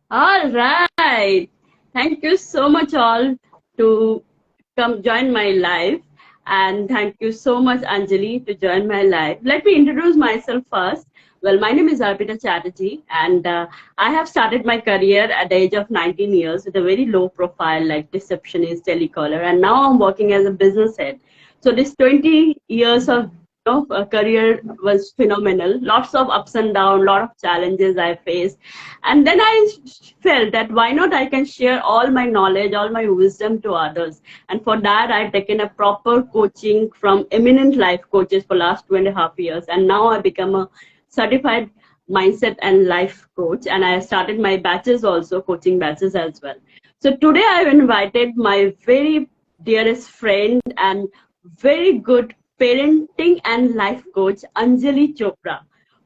All right. Thank you so much all to come join my live. And thank you so much, Anjali, to join my live. Let me introduce myself first. Well, my name is Arpita Chatterjee, and I have started my career at the age of 19 years with a very low profile, like receptionist, telecaller, and now I'm working as a business head. So this 20 years of career was phenomenal. Lots of ups and downs, lot of challenges I faced, and then I felt that why not I can share all my knowledge, all my wisdom to others. And for that, I've taken a proper coaching from eminent life coaches for last 2.5 years, and now I become a certified mindset and life coach, and I started my batches also, coaching batches as well. So today I've invited my very dearest friend and very good parenting and life coach, Anjali Chopra,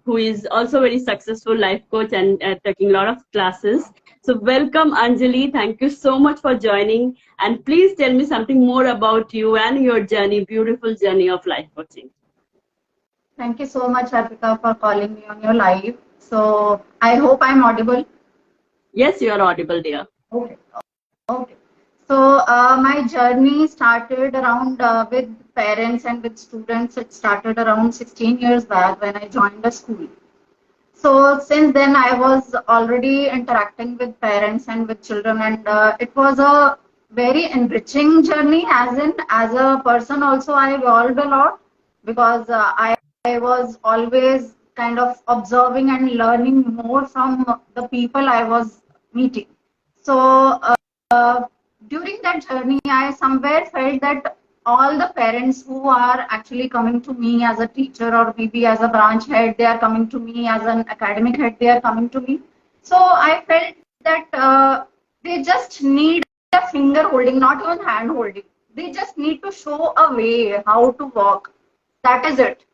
who is also very successful life coach and taking a lot of classes. So welcome, Anjali. Thank you so much for joining. And please tell me something more about you and your journey, beautiful journey of life coaching. Thank you so much, Arpita, for calling me on your live. So I hope I'm audible. Yes, you are audible, dear. Okay. Okay. So my journey started around with parents and with students. It started around 16 years back when I joined a school. So since then, I was already interacting with parents and with children, and it was a very enriching journey. As a person, also I evolved a lot because I was always kind of observing and learning more from the people I was meeting. So uh, during that journey, I somewhere felt that all the parents who are actually coming to me as a teacher or maybe as a branch head, they are coming to me as an academic head, they are coming to me. So I felt that they just need a finger holding, not even hand holding. They just need to show a way how to walk. That is it.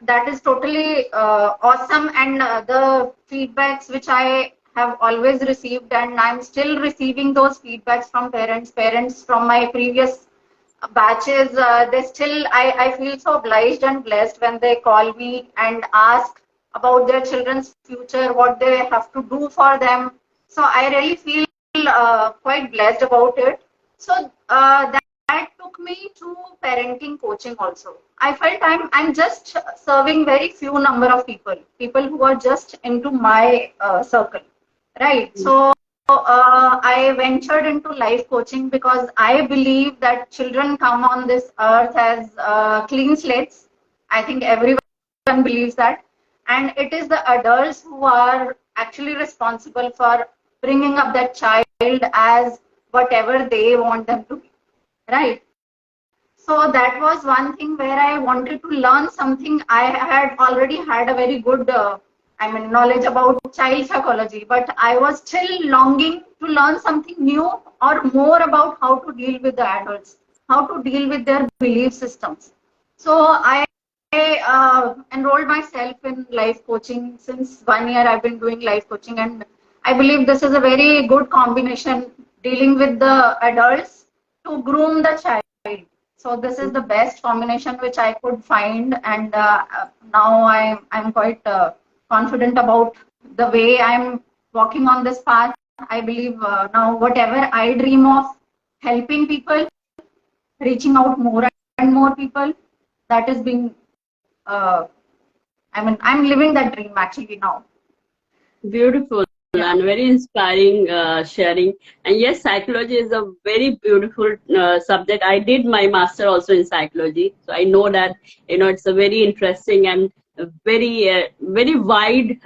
That is totally awesome, and the feedbacks which I have always received, and I'm still receiving those feedbacks from parents from my previous batches. They still, I feel so obliged and blessed when they call me and ask about their children's future, what they have to do for them. So I really feel quite blessed about it. So that took me to parenting coaching also. I felt I'm just serving very few number of people who are just into my circle, right? So I ventured into life coaching because I believe that children come on this earth as clean slates. I think everyone believes that, and it is the adults who are actually responsible for bringing up that child as whatever they want them to be, right? So that was one thing where I wanted to learn something. I had already had a very good, knowledge about child psychology, but I was still longing to learn something new or more about how to deal with the adults, how to deal with their belief systems. So I enrolled myself in life coaching. Since 1 year, I've been doing life coaching, and I believe this is a very good combination, dealing with the adults to groom the child. So this is the best combination which I could find, and now I'm quite confident about the way I'm walking on this path. I believe now whatever I dream of, helping people, reaching out more and more people, that is being. Uh, I'm living that dream actually now. Beautiful Yeah. and very inspiring sharing. And yes, psychology is a very beautiful subject. I did my master also in psychology, so I know that it's a very interesting and a very wide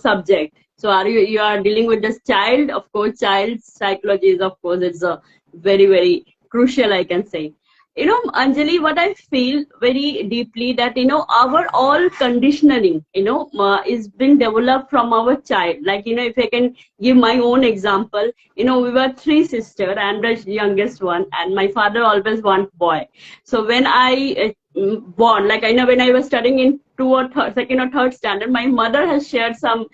subject. So you are dealing with this child, of course. Child psychology is, of course, it's a very crucial, I can say. Anjali, what I feel very deeply that, our all conditioning, is being developed from our child. Like, if I can give my own example, we were three sisters and the youngest one, and my father always want boy. So when I born, like, I know when I was studying in second or third standard, my mother has shared some,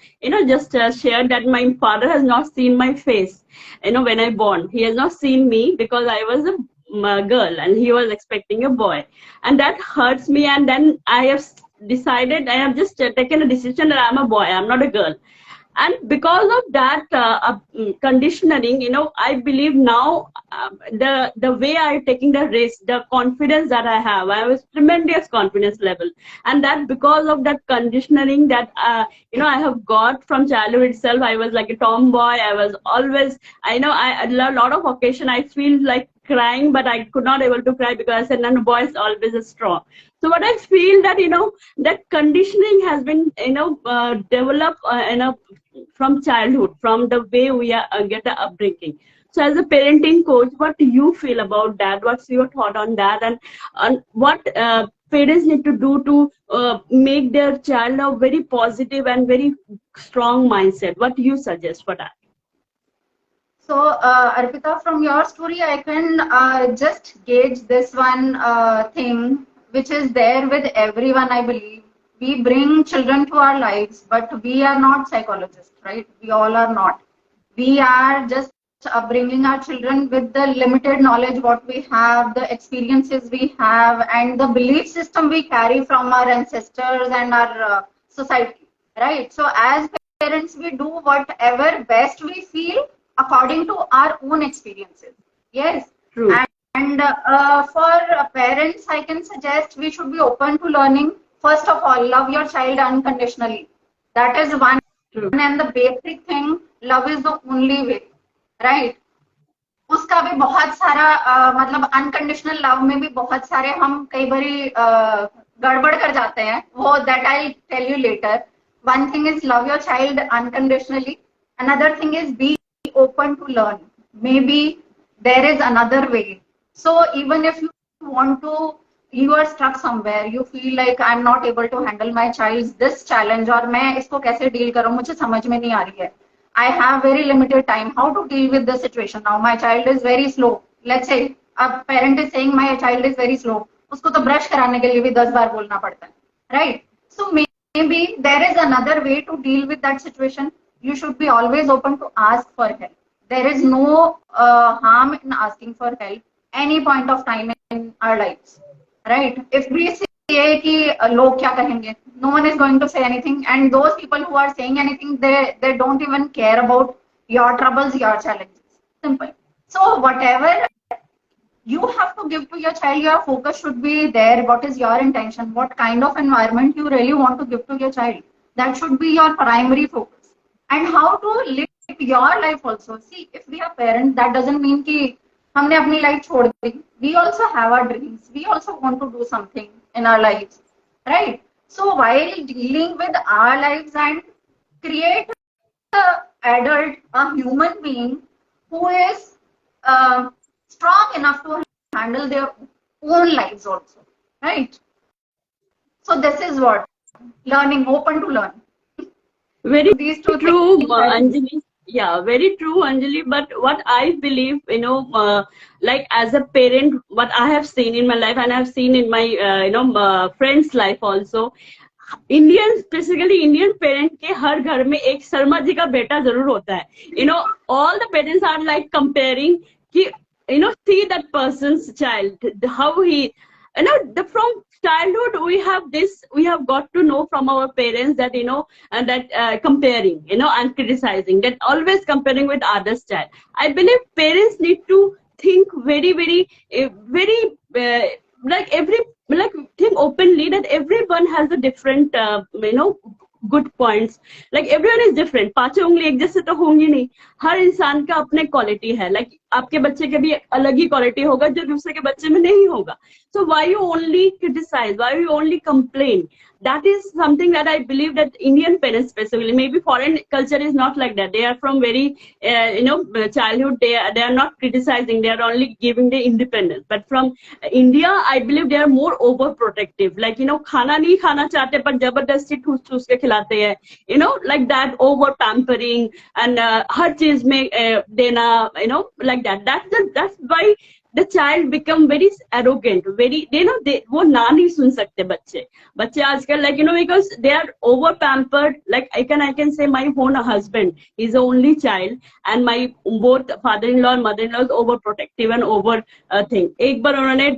just shared that my father has not seen my face, when I born. He has not seen me because I was a girl and he was expecting a boy, and that hurts me. And then I have decided, I have just taken a decision that I'm a boy, I'm not a girl. And because of that conditioning, I believe now the way I taking the risk, the confidence that I have, I was tremendous confidence level, and that because of that conditioning that I have got from childhood itself. I was like a tomboy. I was always, a lot of occasion I feel like crying, but I could not able to cry because I said, no, boys always are strong. So what I feel that, that conditioning has been, developed, from childhood, from the way we are, get the upbringing. So as a parenting coach, what do you feel about that? What's your thought on that? And what parents need to do to make their child a very positive and very strong mindset? What do you suggest for that? So, Arpita, from your story, I can just gauge this one thing, which is there with everyone, I believe. We bring children to our lives, but we are not psychologists, right? We all are not. We are just bringing our children with the limited knowledge what we have, the experiences we have, and the belief system we carry from our ancestors and our society, right? So, as parents, we do whatever best we feel according to our own experiences. Yes. True. And for parents, I can suggest we should be open to learning. First of all, love your child unconditionally. That is one. True. And the basic thing, love is the only way, right? उसका भी बहुत सारा मतलब unconditional love में भी बहुत सारे हम कई बारी गड़बड़ कर जाते हैं वो that I tell you later. One thing is love your child unconditionally. Another thing is be open to learn. Maybe there is another way. So even if you want to, you are stuck somewhere, you feel like I'm not able to handle my child's this challenge और मैं इसको कैसे deal करूँ मुझे समझ में नहीं आ रही है. I have very limited time. How to deal with this situation now? My child is very slow. Let's say a parent is saying my child is very slow. उसको तो brush कराने के लिए भी 10 बार बोलना पड़ता है, right? So maybe there is another way to deal with that situation. You should be always open to ask for help. There is no harm in asking for help any point of time in our lives, right? If we say कि लोग क्या कहेंगे, no one is going to say anything, and those people who are saying anything, they don't even care about your troubles, your challenges. Simple. So whatever you have to give to your child, your focus should be there. What is your intention? What kind of environment you really want to give to your child? That should be your primary focus. And how to live your life also. See, if we are parents, that doesn't mean कि हमने अपनी life छोड़ दी. We also have our dreams. We also want to do something in our lives, right? So while dealing with our lives and create an adult, a human being who is strong enough to handle their own lives also, right? So this is what learning, open to learn. Very These two true, things, Anjali. Yeah, very true, Anjali. But what I believe, like as a parent, what I have seen in my life and I have seen in my, friends' life also, Indian specifically Indian parent के हर घर में एक शर्मा जी का बेटा जरूर होता है. All the parents are like comparing कि see that person's child, how he, from childhood we have got to know from our parents that and that comparing and criticizing, that always comparing with others' child. I believe parents need to think very think openly that everyone has a different good points. Like everyone is different. पांचों उंगली एक जैसे तो होंगी नहीं. हर इंसान का अपने क्वालिटी है. Like आपके बच्चे के भी अलग ही क्वालिटी होगा जो दूसरे के बच्चे में नहीं होगा. So why you only criticize? Why you only complain? That is something that I believe that Indian parents specifically, maybe foreign culture is not like that. They are from very childhood. They are not criticizing. They are only giving the independence. But from India, I believe they are more overprotective. Like खाना नहीं खाना चाहते पर जबरदस्ती ठूस के खिलाते हैं. Like that, over pampering and हर चीज में देना. Like that. That's why the child become very arrogant, very, you know, they वो ना नहीं सुन सकते बच्चे आजकल, like, you know, because they are over pampered. Like I can say my own husband is the only child, and my both father-in-law and mother-in-law is overprotective and over thing. एक बार उन्होंने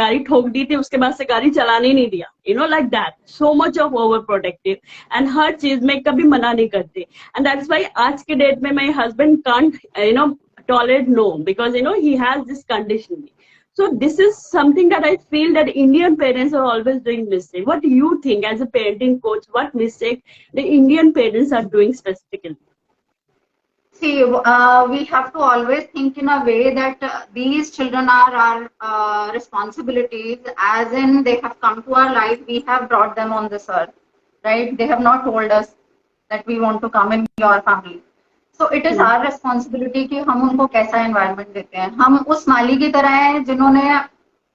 गाड़ी ठोक दी थी, उसके बाद से गाड़ी चलाने नहीं दिया, you know, like that. So much of overprotective, and हर चीज में कभी मना नहीं करते. And that's why आज के डेट में my husband can't, you know, tolerate no, because, you know, he has this conditioning. So this is something that I feel that Indian parents are always doing mistake. What do you think as a parenting coach, what mistake the Indian parents are doing specifically? See, we have to always think in a way that these children are our responsibilities, as in they have come to our life, we have brought them on this earth, right? They have not told us that we want to come in your family. So it is our responsibility कि हम उनको कैसा environment देते हैं. हम उस माली की तरह हैं जिन्होंने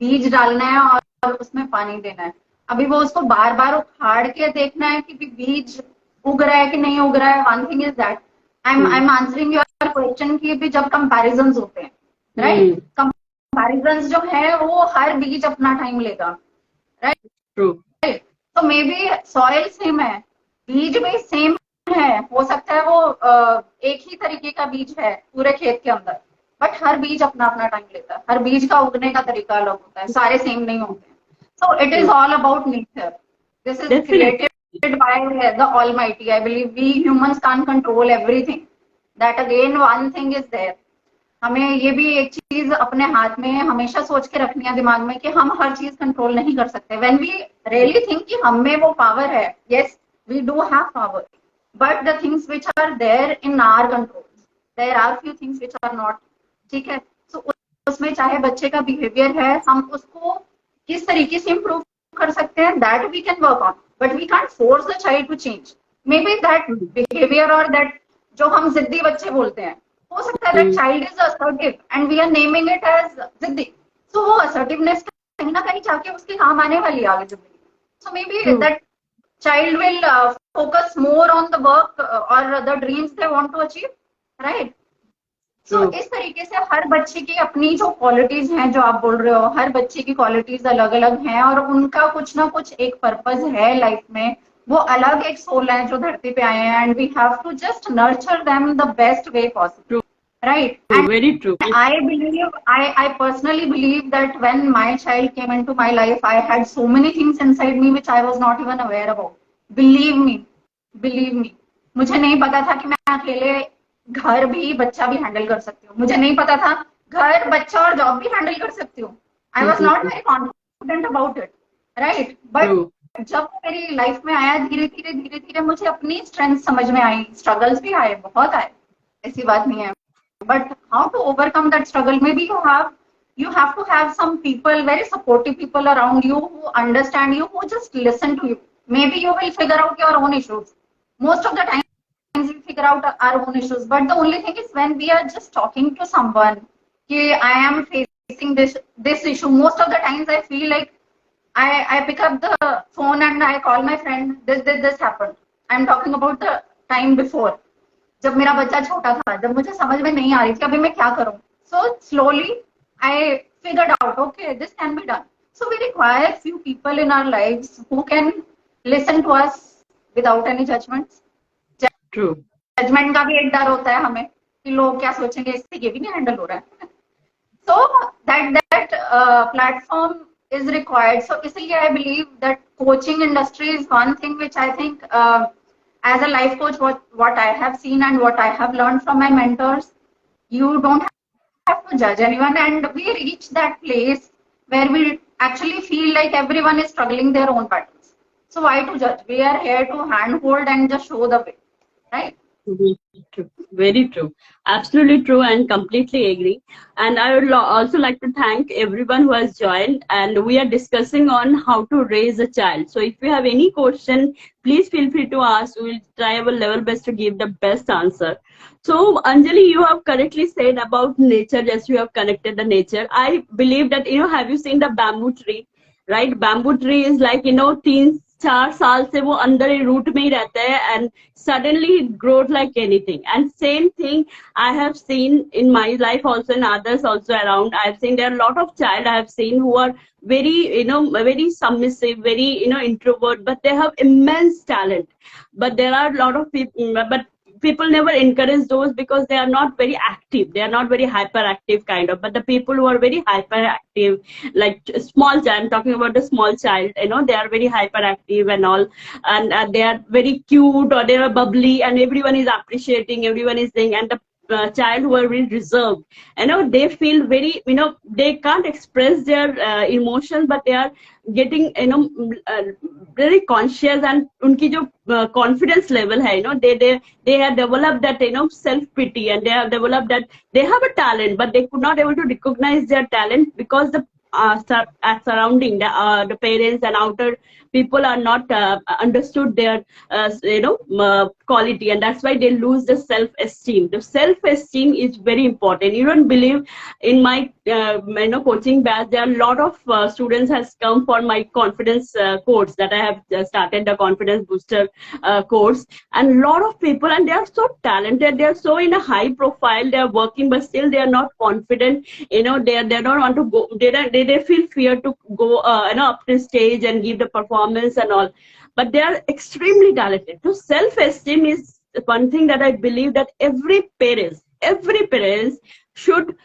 बीज डालना है और उसमें पानी देना है. अभी वो उसको बार बार उखाड़ के देखना है कि बीज उग रहा है कि नहीं उग रहा है. One thing is that I'm answering your question कि भी जब comparisons होते हैं, right? Comparisons जो है वो हर बीज अपना टाइम लेगा, right? True. Right? So maybe soil same है, बीज भी सेम है, हो सकता है वो एक ही तरीके का बीज है पूरे खेत के अंदर, बट हर बीज अपना अपना टाइम लेता है. हर बीज का उगने का तरीका अलग होता है, सारे सेम नहीं होते. So it is all about nature. This is created by the Almighty. I believe we humans can't control everything. That again one thing is there. हमें ये भी एक चीज अपने हाथ में हमेशा सोच के रखनी है दिमाग में कि हम हर चीज कंट्रोल नहीं कर सकते. When we really think कि हम में वो पावर है, yes, we do have power. But the things which are there in our control, there are few things which are not. ठीक है. So उसमें चाहे बच्चे का बिहेवियर है, हम उसको किस तरीके से improve कर सकते हैं, that we can work on. But we can't force the child to change. Maybe that behavior or that जो हम जिद्दी बच्चे बोलते हैं, हो सकता है that child is assertive and we are naming it as जिद्दी. So वो assertiveness कहीं ना कहीं जाके उसके काम आने वाली है आगे जिंदगी. So maybe that child will focus more on the work or the dreams they want to achieve, right? So इस तरीके से हर बच्चे की अपनी जो क्वालिटीज हैं, जो आप बोल रहे हो, हर बच्चे की क्वालिटीज अलग अलग हैं और उनका कुछ ना कुछ एक पर्पस है लाइफ में. वो अलग एक सोल है जो धरती पे आए हैं, and we have to just nurture them the best way possible, right? True, very true. I personally believe that when my child came into my life, I had so many things inside me which I was not even aware about. Believe me, मुझे नहीं पता था कि मैं अकेले घर भी बच्चा भी हैंडल कर सकती हूँ. मुझे नहीं पता था घर बच्चा और जॉब भी हैंडल कर सकती हूँ. I was not very confident about it, right? But जब मेरी लाइफ में आया, धीरे धीरे मुझे अपनी स्ट्रेंथ समझ में आई. स्ट्रगल्स भी आए, बहुत आए, ऐसी बात नहीं है. But how to overcome that struggle? Maybe you have to have some people, very supportive people around you who understand you, who just listen to you. Maybe you will figure out your own issues. Most of the time we figure out our own issues. But the only thing is when we are just talking to someone, okay, I am facing this issue. Most of the times I feel like I pick up the phone and I call my friend. This happened. I'm talking about the time before. जब मेरा बच्चा छोटा था, जब मुझे समझ में नहीं आ रही थी अभी मैं क्या करूं. So slowly I figured out, okay, this can be done. So we require few people in our lives who can listen to us without any judgments. True. Judgment का भी एक डर होता है हमें कि लोग क्या सोचेंगे, इससे ये भी नहीं हैंडल हो रहा है. So that platform is required. So इसलिए I believe that coaching industry is one thing which I think as a life coach, what I have seen and what I have learned from my mentors, you don't have to judge anyone, and we reach that place where we actually feel like everyone is struggling their own battles. So why to judge? We are here to handhold and just show the way, right? True. Very true. Absolutely true, and completely agree. And I would also like to thank everyone who has joined, and we are discussing on how to raise a child. So if you have any question, please feel free to ask. We will try our level best to give the best answer. So Anjali, you have correctly said about nature, as you have connected the nature. I believe that, have you seen the bamboo tree? Right? Bamboo tree is like, 4 साल से वो अंदर ही root में ही रहता है, and suddenly it grows like anything. And same thing I have seen in my life also, and others also around. I have seen there are a lot of child I have seen who are very, very submissive, very, introvert, but they have immense talent. But there are a lot of people, but people never encourage those because they are not very active. They are not very hyperactive kind of. But the people who are very hyperactive, like small child, I'm talking about the small child, they are very hyperactive and all, and they are very cute, or they are bubbly, and everyone is appreciating, everyone is saying, and the child who are very reserved, they feel very, they can't express their emotions, but they are getting, very conscious, and unki jo confidence level hai, they have developed that, self pity, and they have developed that they have a talent, but they could not able to recognize their talent because the surrounding, the parents and outer people are not understood their quality, and that's why they lose the self-esteem. The self-esteem is very important. You don't believe, in my coaching batch, there are a lot of students has come for my confidence course that I have started, the confidence booster course, and a lot of people, and they are so talented, they are so in a high profile, they are working, but still they are not confident. They don't want to go, they feel fear to go up the stage and give the performance and all, but they are extremely talented. So self-esteem is one thing that I believe that every parents should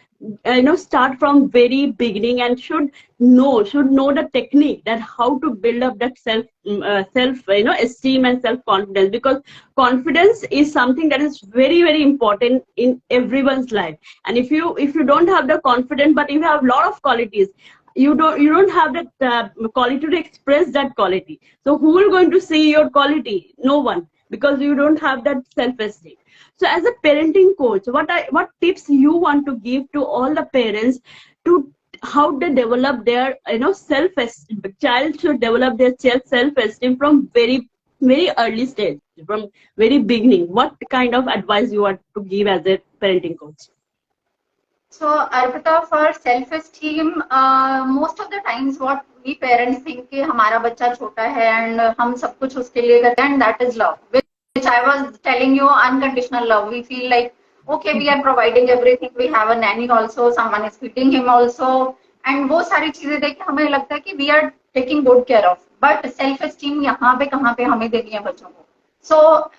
start from very beginning, and should know the technique that how to build up that self esteem and self confidence, because confidence is something that is very, very important in everyone's life. And if you don't have the confidence, but you have a lot of qualities, you don't have that quality to express that quality. So who is going to see your quality? No one, because you don't have that self-esteem. So as a parenting coach, what tips you want to give to all the parents to how they develop their self-esteem? Child should develop their self-esteem from very, very early stage, from very beginning. What kind of advice you want to give as a parenting coach? So, Arpita, for self-esteem, most of the times what we parents think कि हमारा बच्चा छोटा है and हम सब कुछ उसके लिए करते हैं, and that is love, which I was telling you, unconditional love. We feel like, okay, we are providing everything. We have a nanny also, someone is feeding him also, and वो सारी चीजें देख के हमें लगता है कि we are taking good care of. But self-esteem यहाँ पे कहाँ पे हमें देनी है बच्चों को? So,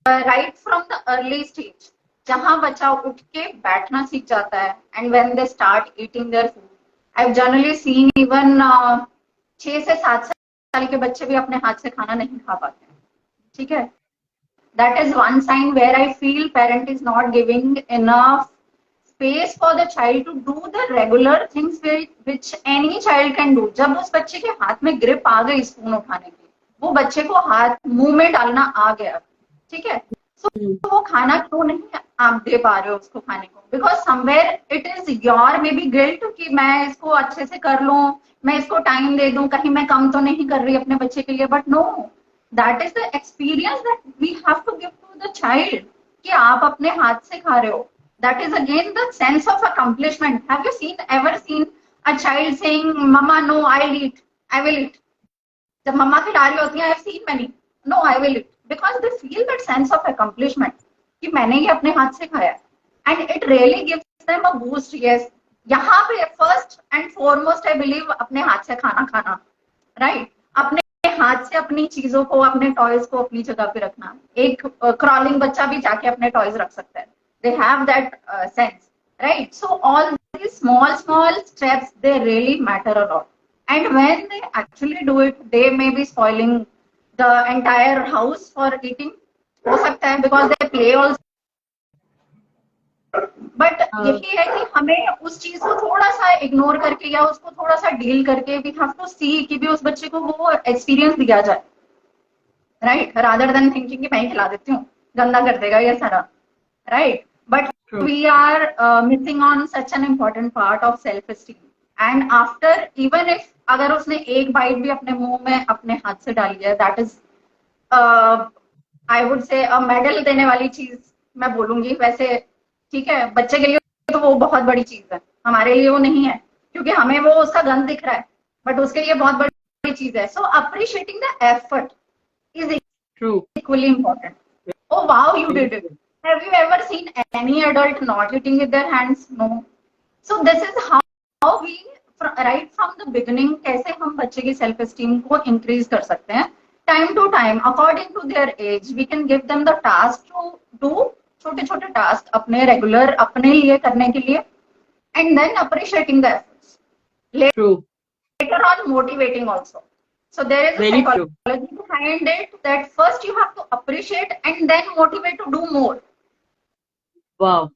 right from the early stage, जहां बच्चा उठ के बैठना सीख जाता है, and when they start eating their food, I have generally seen even 6 से 7 साल के बच्चे भी अपने हाथ से खाना नहीं खा पाते हैं. ठीक है, that is one sign where I feel parent is not giving enough space for the child to do the regular things which any child can do. जब उस बच्चे के हाथ में ग्रिप आ गई स्पून उठाने की, वो बच्चे को हाथ मुंह में डालना आ गया, ठीक है, तो वो खाना क्यों नहीं आप दे पा रहे हो उसको खाने को? Because somewhere it is your may be guilt कि मैं इसको अच्छे से कर लूं, मैं इसको टाइम दे दूं, कहीं मैं कम तो नहीं कर रही अपने बच्चे के लिए. But no, that is the experience that we have to give to the child कि आप अपने हाथ से खा रहे हो. That is again the sense of accomplishment. Have you ever seen a child saying mumma no I will eat? जब mumma खिला रही होती है, I have seen many, no I will eat, because they feel that sense of accomplishment कि मैंने ये अपने हाथ से खाया, and it really gives them a boost. Yes, यहाँ पे first and foremost I believe अपने हाथ से खाना खाना, right? अपने हाथ से अपनी चीजों को, अपने टॉयज को अपनी जगह पे रखना. एक crawling बच्चा भी जाके अपने टॉयज रख सकता है. They have that sense, right? So all these small steps, they really matter a lot, and when they actually do it, they may be spoiling the entire house for eating, हो सकता है, because they play also. But यही है कि हमें उस चीज को थोड़ा सा इग्नोर करके या उसको थोड़ा सा डील करके we have to see कि भी उस बच्चे को वो एक्सपीरियंस दिया जाए, right? Rather than thinking कि मैं ही खिला देती हूँ, गंदा कर देगा ये सारा, right? But we are missing on such an important part of self-esteem. And after, even if अगर उसने एक बाइट भी अपने मुंह में अपने हाथ से डाली है, that is I would say a medal देने वाली चीज मैं बोलूंगी. वैसे ठीक है, बच्चे के लिए तो वो बहुत बड़ी चीज है, हमारे लिए वो नहीं है, क्योंकि हमें वो उसका गंद दिख रहा है, बट उसके लिए बहुत बड़ी चीज है. So appreciating the effort is True. equally important. Oh wow, you did it. Have you ever seen any adult not eating with their hands? No. So this is how we right from the beginning कैसे हम बच्चे की self esteem को increase कर सकते हैं. Time to time, according to their age, we can give them the task to do छोटे छोटे task अपने regular अपने लिए करने के लिए, and then appreciating the efforts. True. Later on, motivating also. So there is a Very true. psychology behind it that first you have to appreciate and then motivate to do more. Wow,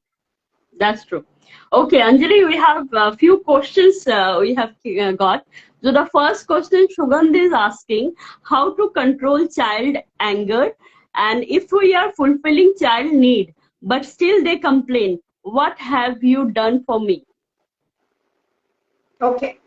that's true. Okay, Anjali, we have a few questions we have got. So the first question Sugandh is asking, how to control child anger, and if we are fulfilling child need but still they complain, what have you done for me? Okay.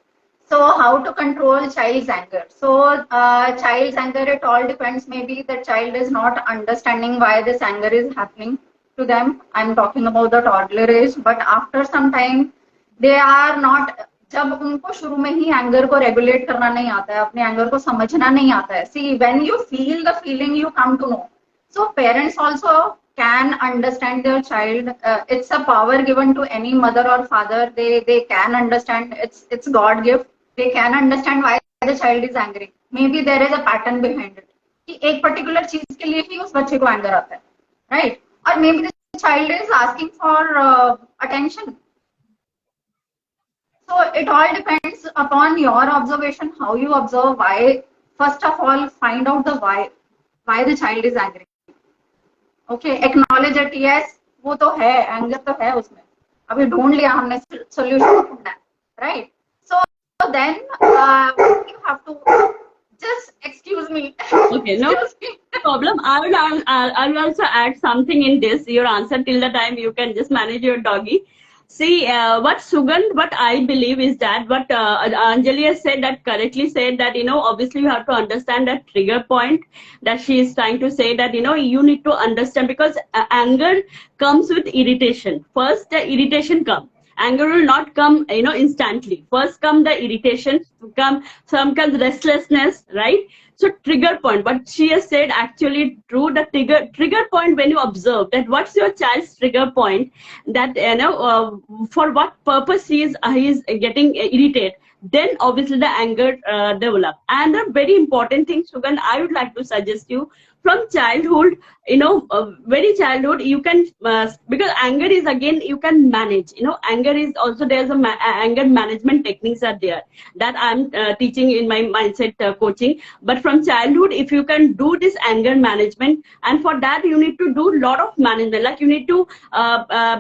So how to control child's anger? So child's anger, it all depends. Maybe the child is not understanding why this anger is happening to them. I'm talking about the toddler age, but after some time, they are not. जब उनको शुरू में ही anger को regulate करना नहीं आता है, अपने एंगर को समझना नहीं आता है. See, when you feel the feeling, you come to know. So parents also can understand their child. It's a power given to any mother or father. They can understand. It's God gift. They can understand why the child is angry. Maybe there is a pattern behind it. कि एक particular चीज के लिए ही उस बच्चे को anger आता है, right? Or maybe the child is asking for attention. So it all depends upon your observation, how you observe, why. First of all, find out the why the child is angry. Okay, acknowledge it. Yes, वो तो है, anger तो है उसमें. अभी ढूंढ लिया हमने solution ढूंढना है, right? So then you have to just excuse me. Okay, no problem. I will also add something in this. Your answer till the time you can just manage your doggy. See, what I believe is that what Anjali has said, that correctly said, that, obviously you have to understand that trigger point that she is trying to say, that, you need to understand, because anger comes with irritation. First, the irritation comes. Anger will not come, instantly. First come the irritation, some comes restlessness, right? So trigger point, what she has said actually true. The trigger point, when you observe that what's your child's trigger point, that for what purpose he is getting irritated, then obviously the anger develop. And a very important thing, Sugandh, I would like to suggest you, from childhood, very childhood, you can because anger is, again, you can manage. Anger is also, there's anger management techniques are there that I'm teaching in my mindset coaching. But from childhood, if you can do this anger management, and for that you need to do a lot of management, like you need to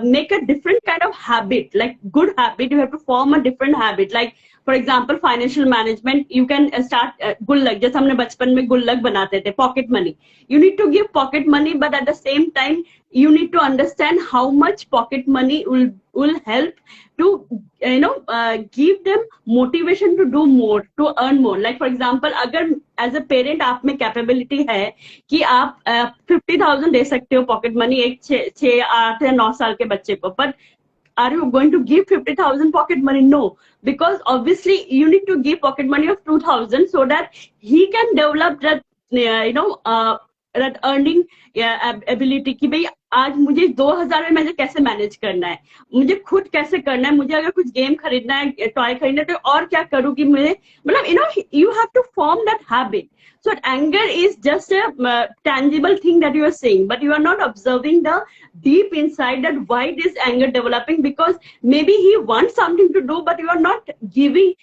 make a different kind of habit, like good habit. You have to form a different habit, like for example financial management. You can start गुल्लक, जैसे हमने बचपन में गुल्लक बनाते थे, pocket money. You need to give pocket money, but at the same time you need to understand how much pocket money will help to give them motivation to do more, to earn more. Like for example, अगर as a parent आप में capability है कि आप 50,000 दे सकते हो pocket money एक 6, 8 या 9 साल के बच्चे को, but are you going to give 50,000 pocket money? No, because obviously you need to give pocket money of 2,000 so that he can develop that that earning ability कि भाई आज मुझे 2,000 में मुझे कैसे मैनेज करना है, मुझे खुद कैसे करना है, मुझे अगर कुछ गेम खरीदना है, टॉय खरीदना है, तो और क्या करूँ कि मुझे मतलब you have to form that habit. So anger is just a tangible thing that you are saying, but you are not observing the deep inside that why this anger developing, because maybe he wants something to do, but you are not giving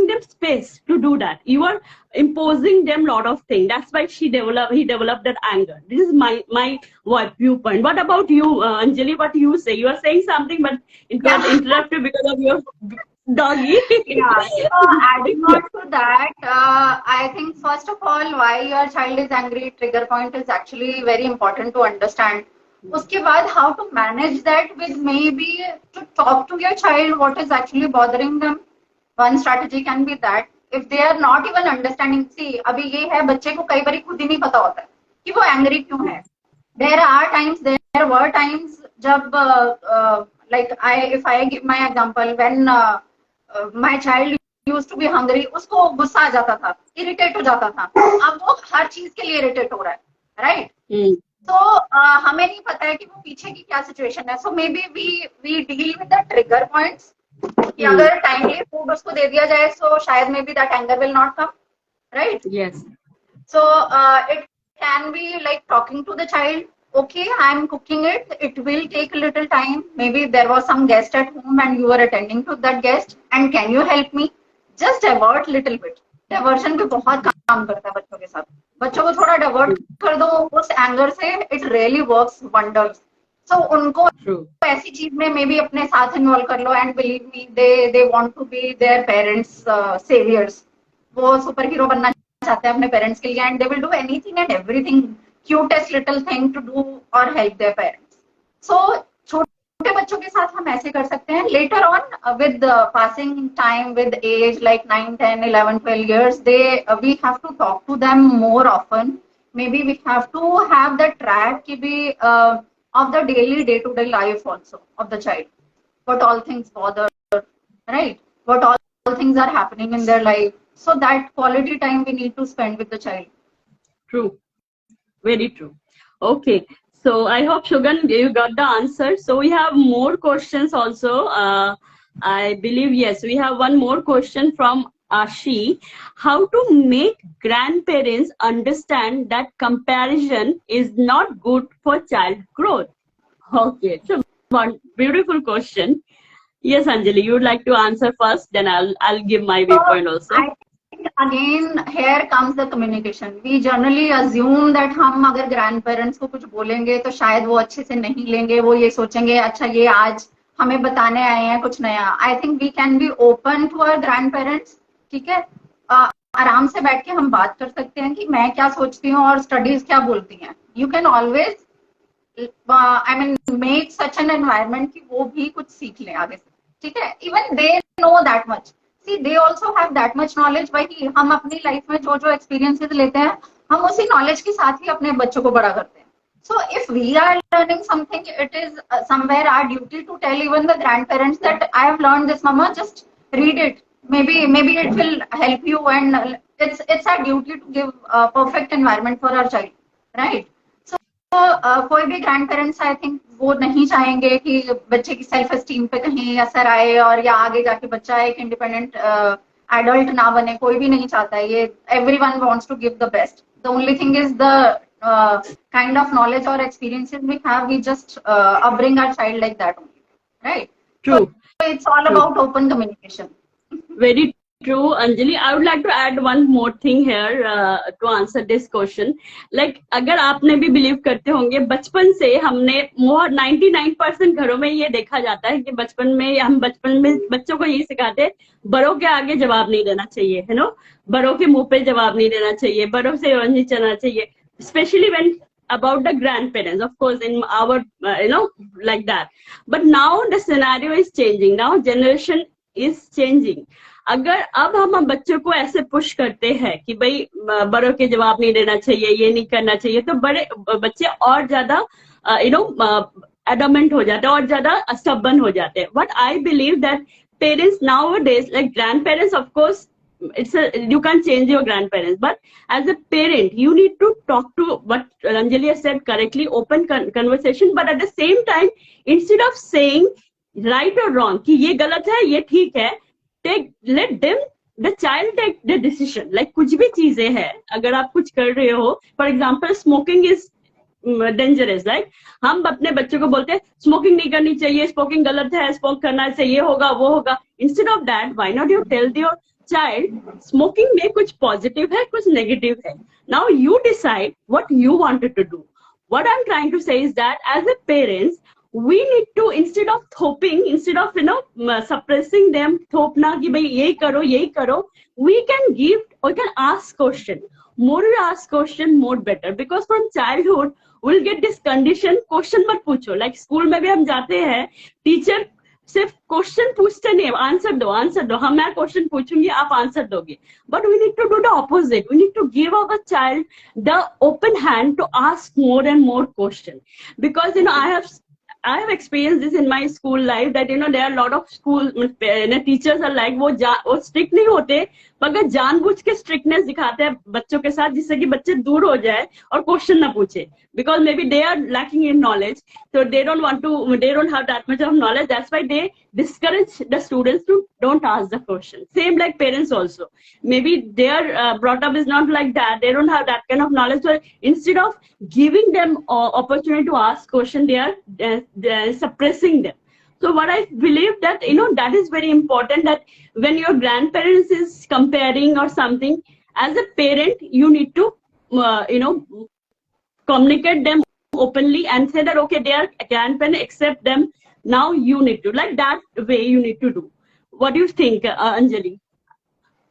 them space to do that. You are imposing them a lot of things. That's why he developed that anger. This is my viewpoint. What about you, Anjali? What do you say? You are saying something, but it got interrupted because of your doggy. Yeah. So adding on to that, I think first of all, why your child is angry, trigger point is actually very important to understand. उसके बाद how to manage that with maybe to talk to your child what is actually bothering them. One strategy can be that if they are not even understanding. See, अभी ये है बच्चे को कई बारी खुद ही नहीं पता होता है कि वो angry क्यों है. There were times जब like if I give my example, when my child used to be hungry, उसको गुस्सा आ जाता था, इरिटेट हो जाता था. अब वो हर चीज के लिए इरिटेट हो रहा है, राइट? तो हमें नहीं पता है कि वो पीछे की क्या सिचुएशन है. So may B we deal with the trigger points कि अगर टाइमली फूड उसको दे दिया जाए so शायद may be that anger will not come, right? Yes. So it can be like talking to the child. Okay, I am cooking it. It will take a little time. Maybe there was some guest at home and you were attending to that guest. And can you help me? Just divert little bit. Diversion भी बहुत काम करता है बच्चों के साथ. बच्चों को थोड़ा divert कर दो उस एंगर से. It really works wonders. So उनको ऐसी चीज में मे बी अपने साथ इन्वॉल्व कर लो. And believe me, they want to be their parents' saviors. वो सुपर हीरो बनना चाहते हैं अपने पेरेंट्स के लिए and they will do anything and everything, cutest little thing to do और हेल्प देयर पेरेंट्स. सो छोटे बच्चों के साथ हम ऐसे कर सकते हैं. Later on with passing time, with age like 9, 10, 11, 12 years, we have to talk to them more often. May be we have to have the track कि भी of the daily day to day life also of the child. What all things bother, right? What all things are happening in their life, so that quality time we need to spend with the child. True, very true. Okay, so I hope Shugan you got the answer. So we have more questions also. I believe yes, we have one more question from Ashi. How to make grandparents understand that comparison is not good for child growth? Okay, so one beautiful question. Yes, Anjali, you would like to answer first, then I'll give my viewpoint also. I think again here comes the communication. We generally assume that हम अगर grandparents को कुछ बोलेंगे तो शायद वो अच्छे से नहीं लेंगे. वो ये सोचेंगे अच्छा ये आज हमें बताने आए हैं कुछ नया. I think we can be open to our grandparents. ठीक है, आराम से बैठ के हम बात कर सकते हैं कि मैं क्या सोचती हूँ और स्टडीज क्या बोलती हैं. You can always make such an environment कि वो भी कुछ सीख लें आगे से. ठीक है, even they know that much. See they also have that much knowledge. भाई हम अपनी लाइफ में जो जो एक्सपीरियंसेस लेते हैं हम उसी नॉलेज के साथ ही अपने बच्चों को बड़ा करते हैं. So if we are learning something, it is somewhere our duty to tell even the grandparents that I have learn this mamma, just read it, maybe it will help you, and it's our duty to give a perfect environment for our child, right? कोई भी grand parents I think वो नहीं चाहेंगे कि बच्चे की self esteem पे कहीं असर आए और या आगे जाके बच्चा एक इंडिपेंडेंट एडल्ट ना बने. कोई भी नहीं चाहता है ये. Everyone wants to give the best. The only thing is the kind of knowledge और experiences we have. We just upbring our child like that only, right? True. So it's all about open communication. Very true, Anjali. I would like to add one more thing here to answer this question. Like, अगर आपने भी believe करते होंगे, बचपन से हमने 99% घरों में ये देखा जाता है कि बचपन में बच्चों को यही सिखाते हैं, बड़ों के आगे जवाब नहीं देना चाहिए, है नो, बड़ों के मुंह पे जवाब नहीं देना चाहिए, बड़ों से नहीं चलना चाहिए. Especially when about the grandparents, of course, in our like that. But now the scenario is changing. Now generation is changing. अगर अब हम बच्चों को ऐसे पुश करते हैं कि भाई बड़ों के जवाब नहीं देना चाहिए, ये नहीं करना चाहिए, तो बच्चे और ज्यादा एडमेंट हो जाते हैं और ज्यादा स्टबर्न हो जाते हैं. What I believe that parents nowadays, like grandparents, of course, you can't change your grandparents, but as a parent you need to talk to what Anjali has said correctly, open conversation. But at the same time, instead of saying right or wrong कि ये गलत है ये ठीक है, let them, the child take the decision. Like कुछ भी चीजें हैं, अगर आप कुछ कर रहे हो, for example smoking is dangerous, right? हम अपने बच्चों को बोलते हैं स्मोकिंग नहीं करनी चाहिए, स्मोकिंग गलत है, स्मोक करना से ये होगा वो होगा. Instead of that, why not you tell your child smoking में कुछ पॉजिटिव है, कुछ नेगेटिव है. Now you decide what you wanted to do. What I am trying to say is that as a parents we need to, instead of thoping, instead of suppressing them, thopna ki bhai yehi karo, we can give, we can ask question. More you ask question, more better, because from childhood we'll get this condition, question mat pucho. Like school mein bhi hum jate hain, teacher सिर्फ question पूछते नहीं, answer दो, हम मैं question पूछूंगी आप answer दोगे. But we need to do the opposite. We need to give our child the open hand to ask more and more question, because I have I have experienced this in my school life that there are a lot of school teachers are like वो strict नहीं होते मगर जानबूझ के strictness दिखाते हैं बच्चों के साथ जिससे कि बच्चे दूर हो जाए और क्वेश्चन ना पूछे because maybe they are lacking in knowledge, so they don't have that much of knowledge. That's why they discourage the students to don't ask the question. Same like parents also, maybe their brought up is not like that, they don't have that kind of knowledge, so instead of giving them opportunity to ask question, they're suppressing them. So what I believe that that is very important, that when your grandparents is comparing or something, as a parent you need to communicate them openly and say that okay, they are grandparents, accept them, now you need to, like that way you need to do. What do you think, Anjali?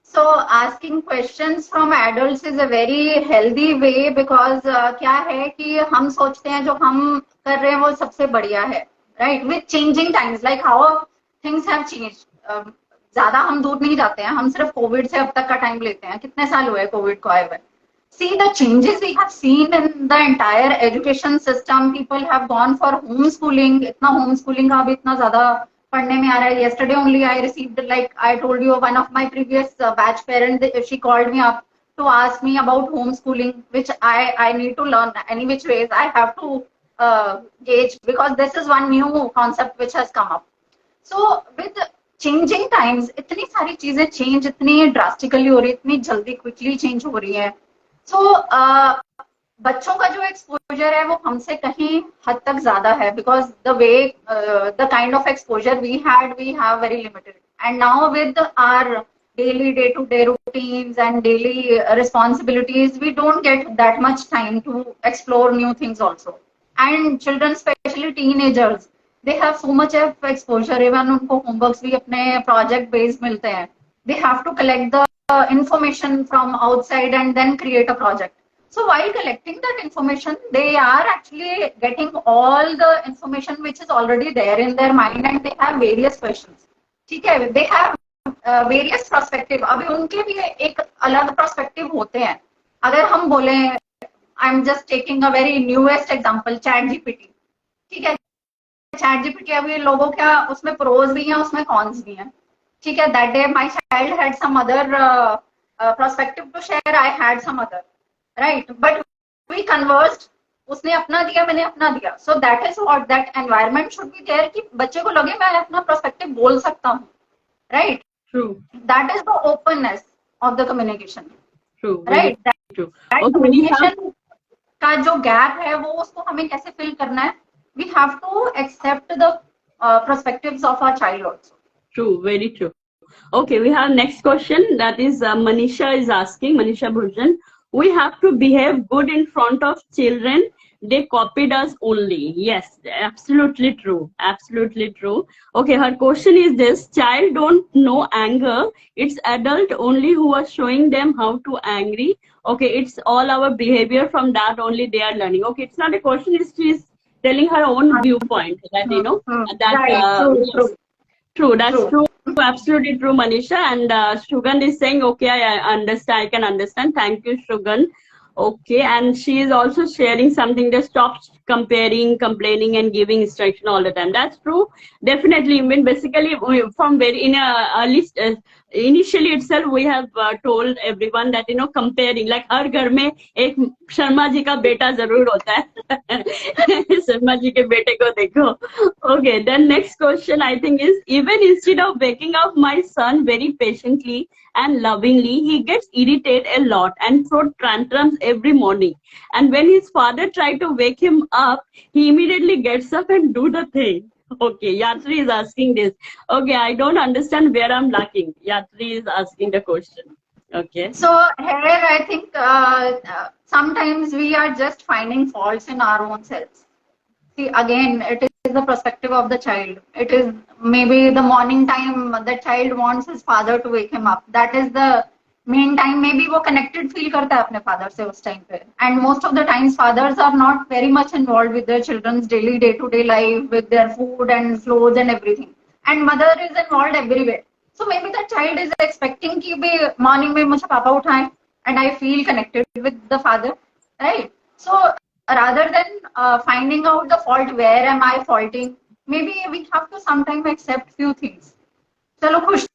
So asking questions from adults is a very healthy way because क्या है कि हम सोचते हैं जो हम कर रहे हैं वो सबसे बढ़िया है, right? With changing times, like how things have changed. ज़्यादा हम दूर नहीं जाते हैं, हम सिर्फ कोविड से अब तक का टाइम लेते हैं. कितने साल हुए कोविड को आए हुए? See the changes we have seen in the entire education system. People have gone for homeschooling. इतना homeschooling का अभी इतना ज़्यादा पढ़ने में आ रहा है. Yesterday only I received, like I told you, one of my previous batch parents, she called me up to ask me about homeschooling, which I need to learn any which ways. I have to gauge because this is one new concept which has come up. So with changing times, इतनी सारी चीजें change इतनी drastically हो रही है, इतनी जल्दी quickly change हो रही है. So बच्चों का जो एक्सपोजर है वो हमसे कहीं हद तक ज्यादा है because the way the kind of exposure we have very limited, and now with our daily day-to-day routines and daily responsibilities, we don't get that much time to explore new things also. And children, especially teenagers, they have so much of exposure. Even उनको homeworks भी अपने project based मिलते हैं. They have to collect the information from outside and then create a project. So while collecting that information, they are actually getting all the information which is already there in their mind, and they have various questions. ठीक है, they have various perspective. अभी उनके भी एक अलग perspective होते हैं. अगर हम बोले, I'm just taking a very newest example, ChatGPT. ठीक है, ChatGPT अभी लोगों क्या उसमें pros भी हैं, उसमें cons भी हैं. ठीक है, that day my child had some other perspective to share, I had some other. Right, but we conversed. उसने अपना दिया, मैंने अपना दिया. So that is what that environment should be there कि बच्चे को लगे मैं अपना perspective बोल सकता हूँ. Right. True. That is the openness of the communication. True. Right. True. That Okay, communication का जो gap है वो उसको हमें कैसे fill करना है? We have to accept the perspectives of our child also. True. Very true. Okay, we have next question. That is Manisha is asking, Manisha Bhujan. We have to behave good in front of children. They copied us only. Yes, absolutely true. Absolutely true. Okay, her question is this. Child don't know anger. It's adult only who are showing them how to angry. Okay, it's all our behavior, from that only they are learning. Okay, it's not a question. She's telling her own viewpoint that, True, that's true. Absolutely true, Manisha. And Shugan is saying, okay, I understand, I can understand. Thank you, Shugan. Okay, and she is also sharing something that stop comparing, complaining, and giving instruction all the time. That's true. Definitely. I mean, basically, from very initially itself, we have told everyone that comparing. Like हर घर में एक शर्मा जी का बेटा जरूर होता है. शर्मा जी के बेटे को देखो. Okay, then next question I think is, even instead of waking up my son very patiently and lovingly, he gets irritated a lot and throw tantrums every morning. And when his father tried to wake him up, he immediately gets up and do the thing. Okay, Yatri is asking this. Okay, I don't understand where I'm lacking. Yatri is asking the question. Okay. So here I think sometimes we are just finding faults in our own selves. See, again, it is the perspective of the child. It is maybe the morning time the child wants his father to wake him up. That is the main time. Maybe वो connected feel करता है अपने father से उस time पे. And most of the times fathers are not very much involved with their children's daily day-to-day life, with their food and clothes and everything. And mother is involved everywhere. So maybe the child is expecting कि भी morning में मुझे पापा उठाएं and I feel connected with the father, right? So rather than finding out the fault, where am I faulting, maybe we have to sometimes accept few things. चलो खुश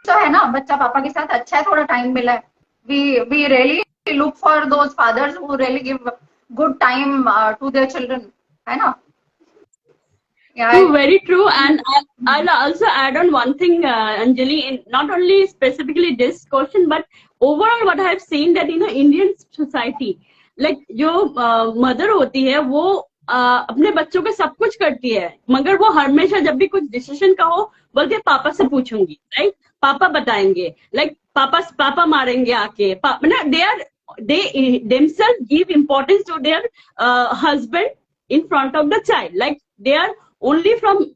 तो है ना, बच्चा पापा के साथ अच्छा है, थोड़ा टाइम मिला है. We really look for those fathers who really give good time to their children, है ना? Yeah. True, very true. And I'll also add on one thing, Anjali, in not only specifically this question, but overall what I have seen that Indian society, like जो mother होती है वो अपने बच्चों के सब कुछ करती है, मगर वो हमेशा जब भी कुछ डिसीजन का हो बोलते पापा से पूछूंगी, राइट? पापा बताएंगे, लाइक पापा मारेंगे आके, they themselves give importance to their husband in front of the child, like they are only from.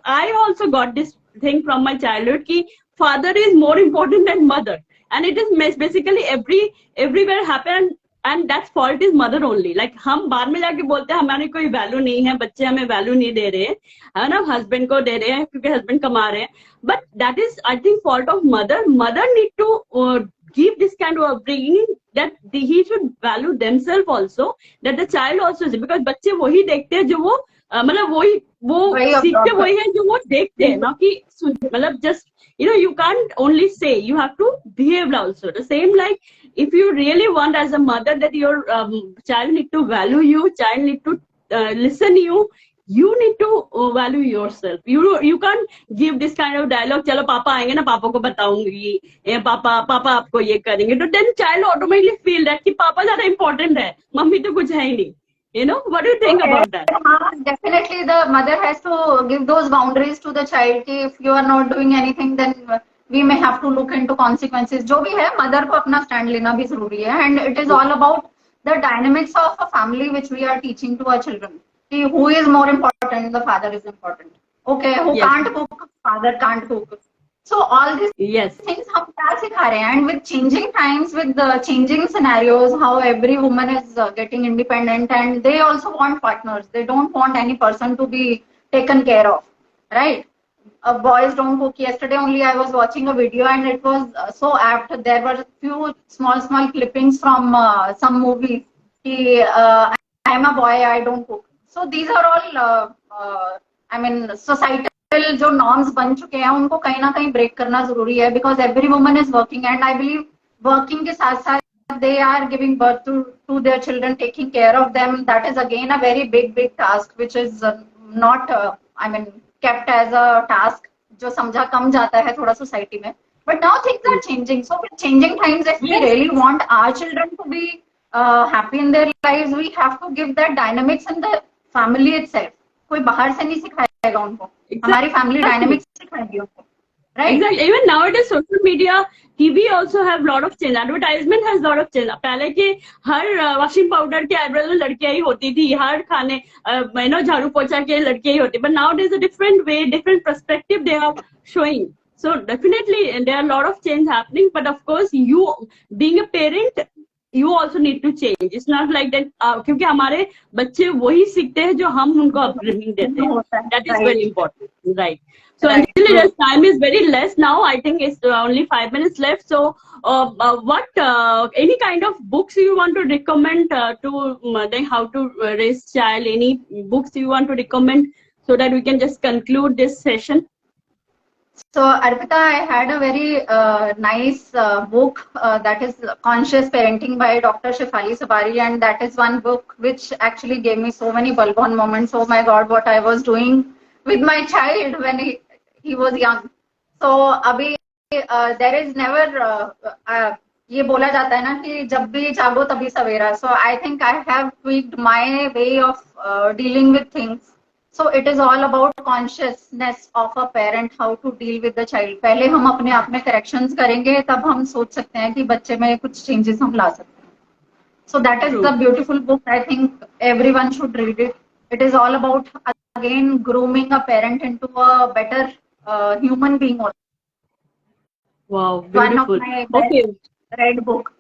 I also got this thing from my childhood ki father is more important than mother, and it is basically everywhere happen, and that fault is mother only. Like हम बाद में जाके बोलते हैं हमारी कोई value नहीं है, बच्चे हमें वैल्यू नहीं दे रहे है ना, हस्बैंड को दे रहे हैं क्योंकि हस्बैंड कमा रहे हैं, but that is I think fault of mother. Mother need to give this kind of upbringing that he should value themselves also, that the child also, because बच्चे वही देखते हैं जो वो मतलब वो सीखते वही है जो वो देखते हैं ना, कि मतलब just you can't only say, you have to behave also the same. Like if you really want as a mother that your child need to value you, child need to listen you need to value yourself. You can't give this kind of dialogue, चलो पापा आएंगे ना पापा को बताऊंगी, पापा आपको ये करेंगे, तो then child automatically feel that कि पापा ज्यादा important है, मम्मी तो कुछ है ही नहीं. What do you think about that? Definitely the mother has to give those boundaries to the child कि if you are not doing anything then we may have to look into consequences. जो भी है mother को अपना stand लेना भी जरूरी है, and it is all about the dynamics of a family which we are teaching to our children. Who is more important? The father is important. Okay, who can't cook? Father can't cook. So all these things हम क्या सिखा रहे हैं? And with changing times, with the changing scenarios, how every woman is getting independent, and they also want partners. They don't want any person to be taken care of, right? Boys don't cook. Yesterday only I was watching a video and it was so apt. There were few small clippings from some movies. I am a boy, I don't cook. So these are all, I mean, societal जो norms बन चुके हैं उनको कहीं ना कहीं break करना जरूरी है, because every woman is working, and I believe working के साथ साथ they are giving birth to their children, taking care of them. That is again a very big task which is not I mean kept as a task जो समझा कम जाता है थोड़ा society में. But now things are changing. So with changing times, if we really want our children to be happy in their lives, we have to give that dynamics in the family itself. कोई बाहर से नहीं सिखाएगा उनको, हमारी family dynamics सिखाएगी उनको, right? Exactly. Even nowadays social media, TV also have lot of change. Advertisement has lot of change. पहले के हर washing powder के eyebrows में लड़कियां ही होती थी, हर खाने झाड़ू पोछा के लड़कियां ही होती. But nowadays a different way, different perspective they are showing. So definitely there are a lot of change happening. But of course you being a parent, you also need to change. It's not like that क्योंकि हमारे बच्चे वही सीखते हैं जो हम उनको upbringing देते हैं. That is very important, right? So Anjali, the time is very less now. I think it's only 5 minutes left. So what any kind of books you want to recommend to then how to raise child? Any books you want to recommend so that we can just conclude this session? So Arpita, I had a very nice book that is Conscious Parenting by Dr. Shefali Sabari, and that is one book which actually gave me so many bulb-on moments. Oh my God, what I was doing with my child when he was young. So अभी there is never ये बोला जाता है ना कि जब भी जागो तभी सवेरा. So I think I have tweaked my way of dealing with things. So it is all about consciousness of a parent, how to deal with the child. पहले हम अपने आप में corrections करेंगे, तब हम सोच सकते हैं कि बच्चे में कुछ changes हम ला सकते हैं. So that is the beautiful book. I think everyone should read it. It is all about again grooming a parent into a better human being. Also. Wow, beautiful. One of my read book.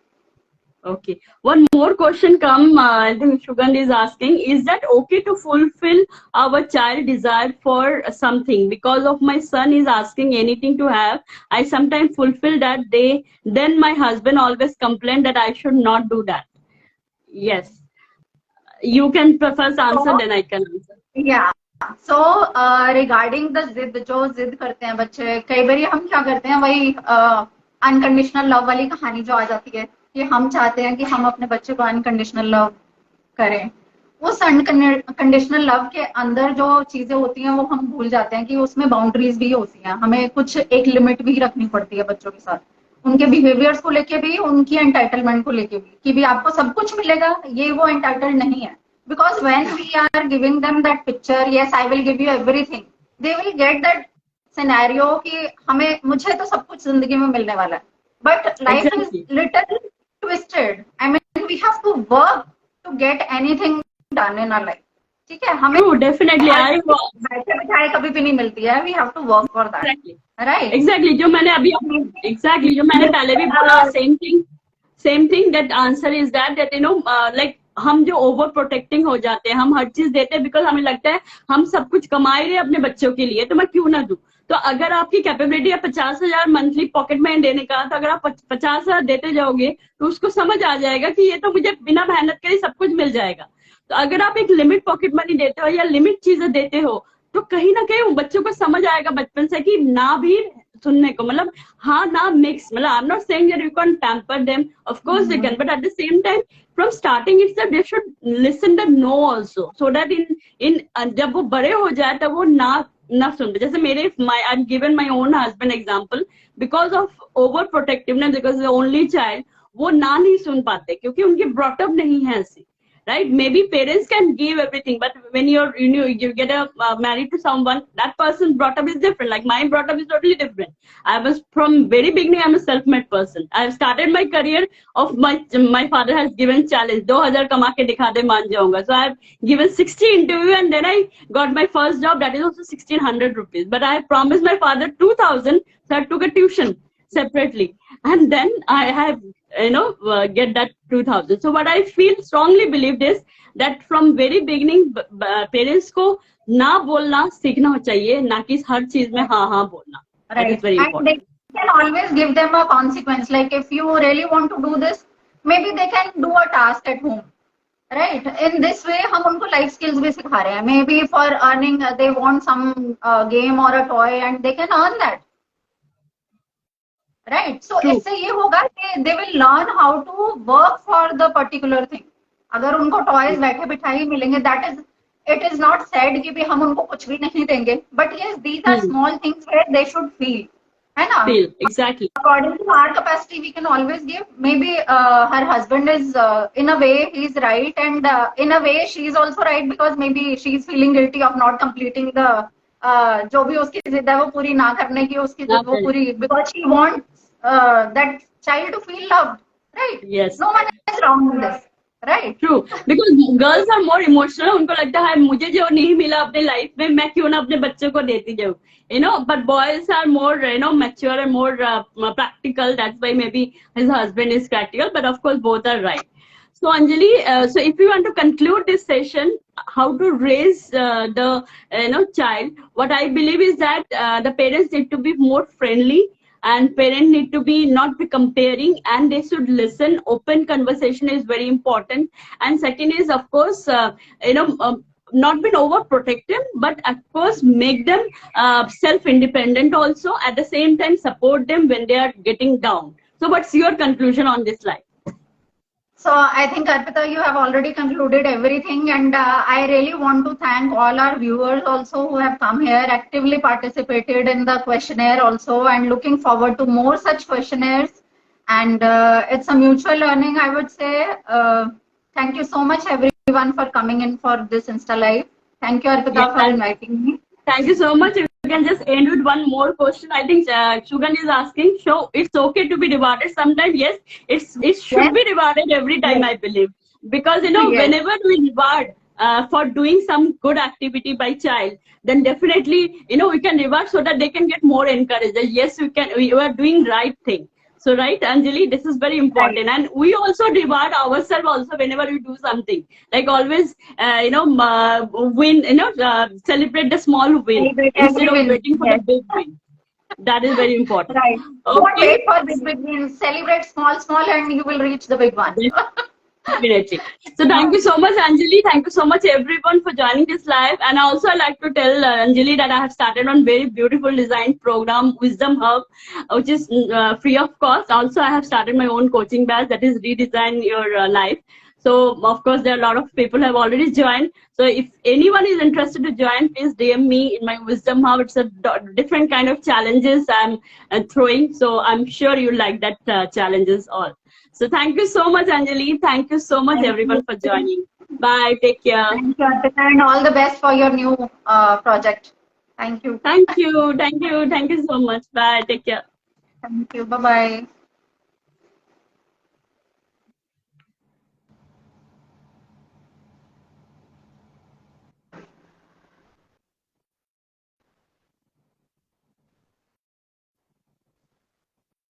Okay. One more question come. I think Shugand is asking, is that okay to fulfill our child desire for something? Because of my son is asking anything to have, I sometimes fulfill that day. Then my husband always complain that I should not do that. Yes. You can first answer, So, then I can answer. yeah. So regarding the जिद, जो जिद करते हैं बच्चे, कई बार हम क्या करते हैं, वही अनकंडीशनल लव वाली कहानी जो आ जाती है कि हम चाहते हैं कि हम अपने बच्चे को अनकंडीशनल लव करें। उस अनकंडीशनल लव के अंदर जो चीजें होती हैं वो हम भूल जाते हैं कि उसमें बाउंड्रीज भी होती हैं, हमें कुछ एक लिमिट भी रखनी पड़ती है बच्चों के साथ, उनके बिहेवियर्स को लेके भी, उनकी एंटाइटलमेंट को लेके भी, कि भी आपको सब कुछ मिलेगा, ये वो एंटाइटल्ड नहीं है। Because when we are giving them that picture, yes, I will give you everything, they will get that scenario कि हमें, मुझे तो सब कुछ जिंदगी में मिलने वाला है, but life is Exactly. little twisted. I mean, we have to work to get anything done in our life. ठीक है, हमें True, definitely. हर बैठे बिठाए कभी भी नहीं मिलती है, we have to work for that. Exactly. Right? Exactly. जो मैंने अभी exactly जो मैंने पहले भी बोला, same thing. That answer is that you know like हम जो ओवर प्रोटेक्टिंग हो जाते हैं, हम हर चीज देते हैं बिकॉज हमें लगता है हम सब कुछ कमा रहे हैं अपने बच्चों के लिए, तो मैं क्यों ना दूं। तो अगर आपकी कैपेबिलिटी है 50,000 मंथली पॉकेट मनी देने का, तो अगर आप 50,000 देते जाओगे तो उसको समझ आ जाएगा कि ये तो मुझे बिना मेहनत करे सब कुछ मिल जाएगा। तो अगर आप एक लिमिट पॉकेट मनी देते हो या लिमिट चीजें देते हो, तो कहीं ना कहीं बच्चों को समझ आएगा बचपन से कि ना भी सुनने को, मतलब हाँ ना मिक्स, मतलब I am not saying that you can pamper them, of course they can, but at the same time from starting it's that they should listen the no also, so that in जब वो बड़े हो जाए तब वो ना सुन। जैसे मेरे I am given my own husband example, because of over protectiveness, because only child, वो ना नहीं सुन पाते क्योंकि उनकी ब्रॉटअप नहीं है ऐसी। Right? Maybe parents can give everything, but when you get married to someone, that person's brought up is different. Like my brought up is totally different. I was from very beginning, I'm a self-made person. I have started my career of my father has given challenge. 2,000 कमा के दिखा दे मान जाऊंगा. So I have given 60 interview and then I got my first job. That is also 1,600 rupees. But I promised my father 2,000, so I took a tuition separately, and then I have get that 2,000. So what I feel strongly believed is that from very beginning parents को ना बोलना सीखना चाहिए, ना कि हर चीज में हाँ हाँ बोलना. That is very important. And they can always give them a consequence. Like if you really want to do this, maybe they can do a task at home. Right? In this way, हम उनको life skills भी सिखा रहे हैं. Maybe for earning, they want some game or a toy, and they can earn that. Right? So इससे ये होगा कि they will learn how to work for the particular thing. अगर उनको toys बैठे बिठाए मिलेंगे, that is, it is not said कि भी हम उनको कुछ भी नहीं देंगे, but yes, these are small things where they should feel, है ना? Feel, exactly. According to our capacity, we can always give. Maybe her husband is, in a way, he's right, and in a way, she is also right, because maybe she is feeling guilty of not completing the जो भी उसकी जिद है वो पूरी ना करने की, उसकी जिद वो पूरी, because she wants that child to feel loved, right? Yes. No one is wrong with this, right? True, because girls are more emotional. उनको लगता है मुझे जो नहीं मिला अपने लाइफ में मैं क्यों ना अपने बच्चों को देती जाऊँ, but boys are more mature and more practical. That's why maybe his husband is practical, but of course both are right. So Anjali, so if you want to conclude this session, how to raise the child, what I believe is that the parents need to be more friendly, and parents need to not be comparing, and they should listen. Open conversation is very important. And second is, of course, not being overprotective, but of course make them self-independent also. At the same time, support them when they are getting down. So what's your conclusion on this slide? So I think, Arpita, you have already concluded everything, and I really want to thank all our viewers also who have come here, actively participated in the questionnaire also, and looking forward to more such questionnaires. And it's a mutual learning, I would say. Thank you so much, everyone, for coming in for this Insta Live. Thank you, Arpita, for inviting me. Thank you so much. You can just end with one more question. I think Shugan is asking, so it's okay to be rewarded sometimes. Yes, it should be rewarded every time, I believe. Because, whenever we reward for doing some good activity by child, then definitely, we can reward so that they can get more encouraged. Yes, you are doing right thing. So, right, Anjali, this is very important. And we also reward ourselves also whenever we do something. Like always, win, celebrate the small win instead of waiting for the big win. That is very important. Right. Don't wait for big wins. Celebrate small, and you will reach the big one. Definitely. So thank you so much, Anjali. Thank you so much, everyone, for joining this live. And also, I like to tell Anjali that I have started on very beautiful design program, Wisdom Hub, which is free of cost. Also, I have started my own coaching batch that is Redesign Your Life. So, of course, there are a lot of people have already joined. So, if anyone is interested to join, please DM me in my Wisdom Hub. It's a different kind of challenges I'm throwing. So, I'm sure you like that challenges all. So thank you so much, Anjali. Thank you so much, Thank everyone, you. for joining. Bye. Take care. Thank you, Arpita, and all the best for your new project. Thank you. Thank you. Thank you. Thank you so much. Bye. Take care. Thank you. Bye bye.